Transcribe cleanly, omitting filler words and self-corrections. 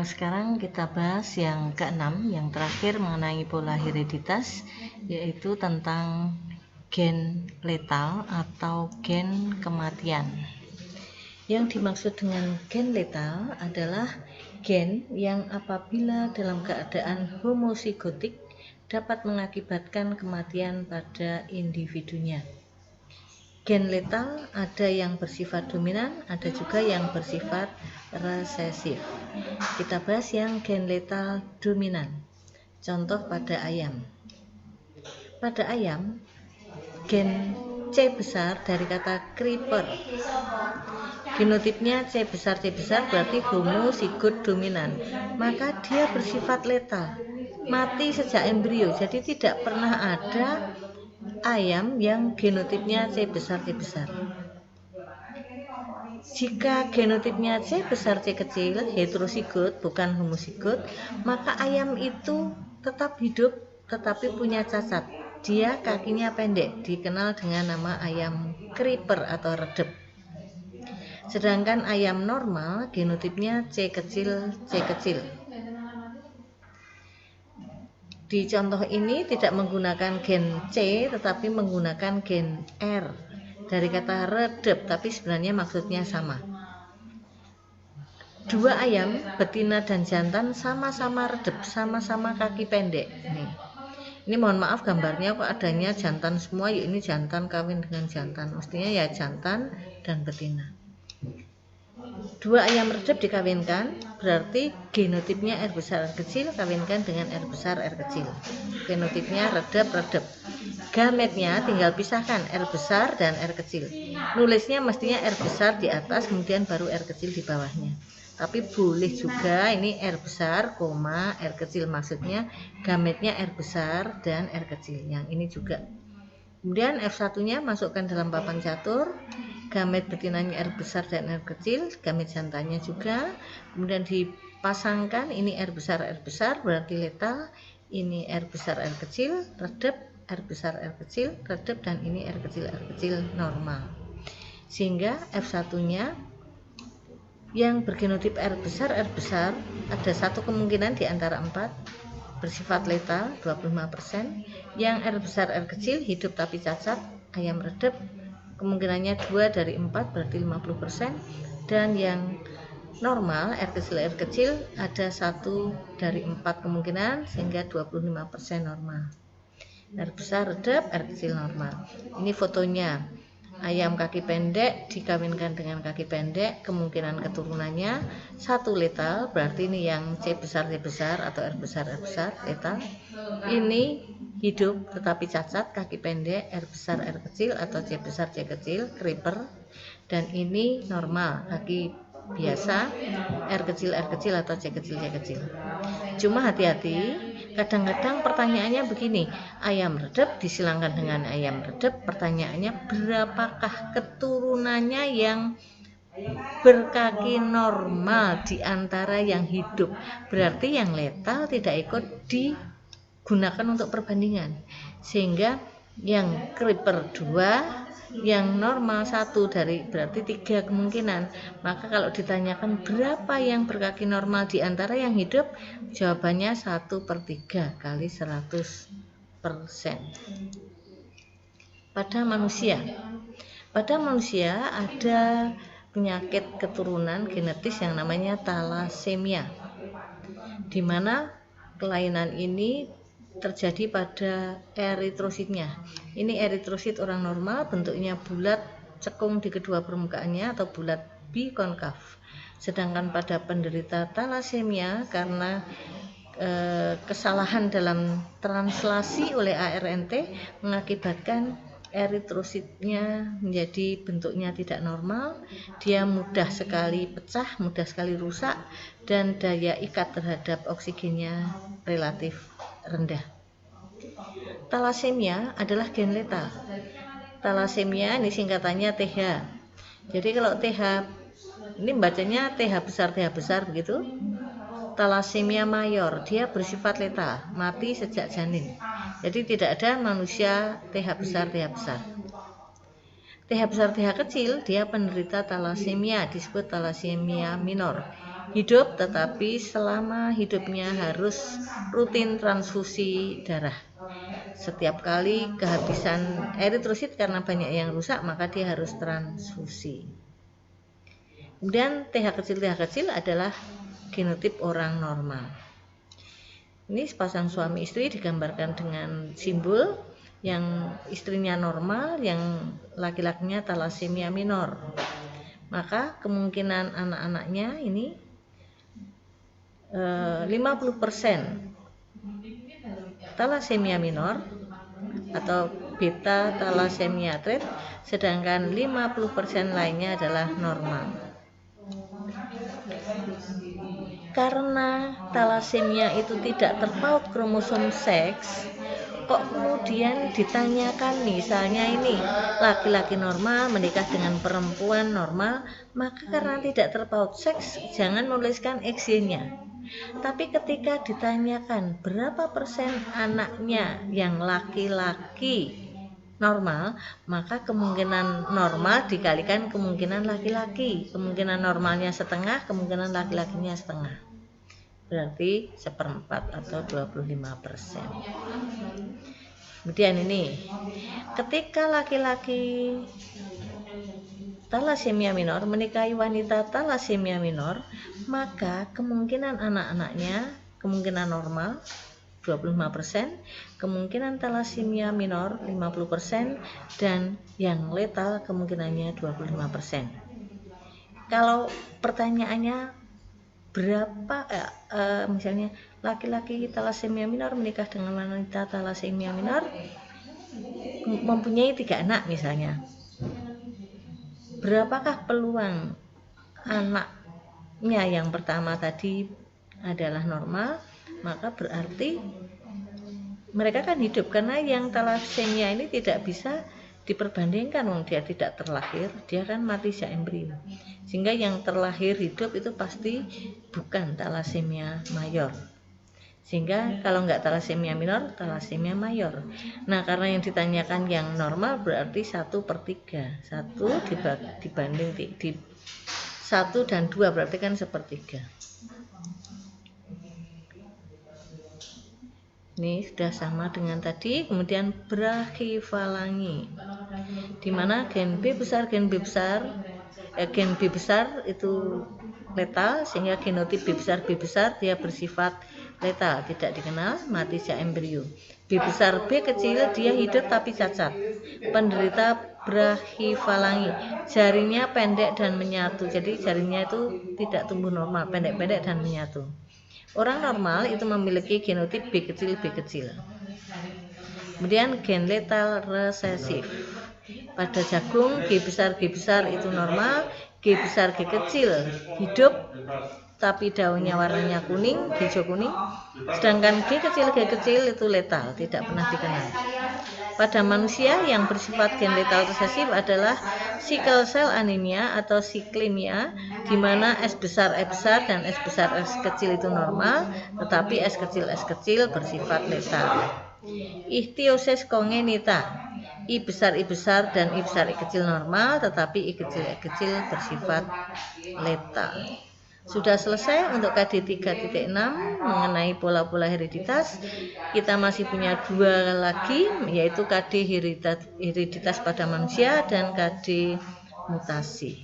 Sekarang kita bahas yang keenam, yang terakhir mengenai pola hereditas, yaitu tentang gen letal atau gen kematian. Yang dimaksud dengan gen letal adalah gen yang apabila dalam keadaan homozigotik dapat mengakibatkan kematian pada individunya. Gen letal ada yang bersifat dominan, ada juga yang bersifat resesif. Kita bahas yang gen letal dominan. Contoh pada ayam. Pada ayam, gen C besar dari kata creeper. Genotipnya C besar berarti homozigot dominan. Maka dia bersifat letal, mati sejak embrio. Jadi tidak pernah ada ayam yang genotipnya C besar. Jika genotipnya C besar C kecil, heterozigot bukan homozigot, maka ayam itu tetap hidup tetapi punya cacat. Dia kakinya pendek, dikenal dengan nama ayam creeper atau redep. Sedangkan ayam normal genotipnya C kecil. Di contoh ini tidak menggunakan gen C tetapi menggunakan gen R dari kata redep, tapi sebenarnya maksudnya sama. Dua ayam, betina dan jantan, sama-sama redep, sama-sama kaki pendek. Ini mohon maaf gambarnya kok adanya jantan semua, ya ini jantan kawin dengan jantan, mestinya ya jantan dan betina. Dua ayam redep dikawinkan, berarti genotipnya R besar R kecil kawinkan dengan R besar R kecil. Genotipnya redep. Gametnya tinggal pisahkan R besar dan R kecil. Nulisnya mestinya R besar di atas, kemudian baru R kecil di bawahnya. Tapi boleh juga ini R besar, R kecil, maksudnya gametnya R besar dan R kecil. Yang ini juga. Kemudian F1-nya masukkan dalam papan catur. Gamet betinanya R besar dan R kecil, gamet jantannya juga. Kemudian dipasangkan, ini R besar berarti letal, ini R besar R kecil, redep, R besar R kecil, redep, dan ini R kecil normal. Sehingga F1-nya yang bergenotip R besar ada satu kemungkinan di antara 4 bersifat letal 25%, yang R besar R kecil hidup tapi cacat, ayam redep, kemungkinannya 2 dari 4 berarti 50%, dan yang normal R kecil ada 1 dari 4 kemungkinan sehingga 25% normal. R besar redep, R kecil normal. Ini fotonya. Ayam kaki pendek dikawinkan dengan kaki pendek, kemungkinan keturunannya 1 letal, berarti ini yang C besar atau R besar letal. Ini hidup tetapi cacat, kaki pendek, R besar R kecil atau C besar C kecil, creeper. Dan ini normal, kaki biasa, R kecil atau C kecil. Cuma hati-hati, kadang-kadang pertanyaannya begini, ayam redep disilangkan dengan ayam redep, pertanyaannya berapakah keturunannya yang berkaki normal di antara yang hidup? Berarti yang letal tidak ikut digunakan untuk perbandingan, sehingga yang creeper 2, yang normal 1 dari berarti 3 kemungkinan. Maka kalau ditanyakan berapa yang berkaki normal di antara yang hidup, jawabannya 1/3 kali 100%. Pada manusia ada penyakit keturunan genetis yang namanya thalassemia, di mana kelainan ini terjadi pada eritrositnya. Ini eritrosit orang normal, bentuknya bulat cekung di kedua permukaannya atau bulat bikonkav. Sedangkan pada penderita thalassemia karena kesalahan dalam translasi oleh ARNT mengakibatkan eritrositnya menjadi bentuknya tidak normal, dia mudah sekali pecah, mudah sekali rusak, dan daya ikat terhadap oksigennya relatif rendah. Thalassemia adalah gen letal. Thalassemia ini singkatannya TH. Jadi kalau TH ini bacanya TH besar begitu. Thalassemia mayor, dia bersifat letal, mati sejak janin. Jadi tidak ada manusia TH besar. TH besar TH kecil, dia penderita thalassemia, disebut thalassemia minor. hidup, tetapi selama hidupnya harus rutin transfusi darah. Setiap kali kehabisan eritrosit karena banyak yang rusak, maka dia harus transfusi. Kemudian TH kecil adalah genotip orang normal. Ini sepasang suami istri digambarkan dengan simbol yang istrinya normal, yang laki-lakinya talasemia minor. Maka kemungkinan anak-anaknya ini 50% talasemia minor atau beta talasemia trait, sedangkan 50% lainnya adalah normal. Karena talasemia itu tidak terpaut kromosom seks, kok kemudian ditanyakan misalnya ini laki-laki normal menikah dengan perempuan normal, maka karena tidak terpaut seks jangan menuliskan X-nya. Tapi ketika ditanyakan berapa persen anaknya yang laki-laki normal, maka kemungkinan normal dikalikan kemungkinan laki-laki. Kemungkinan normalnya setengah, kemungkinan laki-lakinya setengah. Berarti 1/4 atau 25%. Kemudian ini, ketika laki-laki talasemia minor menikahi wanita talasemia minor, maka kemungkinan anak-anaknya kemungkinan normal 25%, kemungkinan talasemia minor 50%, dan yang letal kemungkinannya 25%. Kalau pertanyaannya berapa misalnya laki-laki talasemia minor menikah dengan wanita talasemia minor mempunyai 3 anak misalnya, berapakah peluang anaknya yang pertama tadi adalah normal, maka berarti mereka kan hidup, karena yang talasemia ini tidak bisa diperbandingkan, dia tidak terlahir, dia kan mati sejak embrio, sehingga yang terlahir hidup itu pasti bukan talasemia mayor, sehingga kalau nggak talasemia minor, talasemia mayor. Nah, karena yang ditanyakan yang normal berarti 1/3, 1 dibanding 1 dan 2 berarti kan 1/3. Ini sudah sama dengan tadi. Kemudian brachyphalangi, di mana gen B besar gen B besar itu letal, sehingga genotip B besar dia bersifat letal, tidak dikenal, mati sejak embrio. B besar B kecil dia hidup tapi cacat, penderita brachyphalangi, jarinya pendek dan menyatu, jadi jarinya itu tidak tumbuh normal, pendek-pendek dan menyatu. Orang normal itu memiliki genotip B kecil. Kemudian gen letal resesif. Pada jagung G besar itu normal, G besar G kecil hidup tapi daunnya warnanya kuning, hijau kuning. Sedangkan G kecil itu letal, tidak pernah dikenal. Pada manusia yang bersifat gen letal resesif adalah sickle cell anemia atau siklemia, di mana S besar dan S besar S kecil itu normal, tetapi S kecil bersifat letal. Ichthyosis congenita, I besar dan I besar I kecil normal, tetapi I kecil bersifat letal. Sudah selesai untuk KD 3.6 mengenai pola-pola hereditas. Kita masih punya 2 lagi, yaitu KD hereditas pada manusia dan KD mutasi.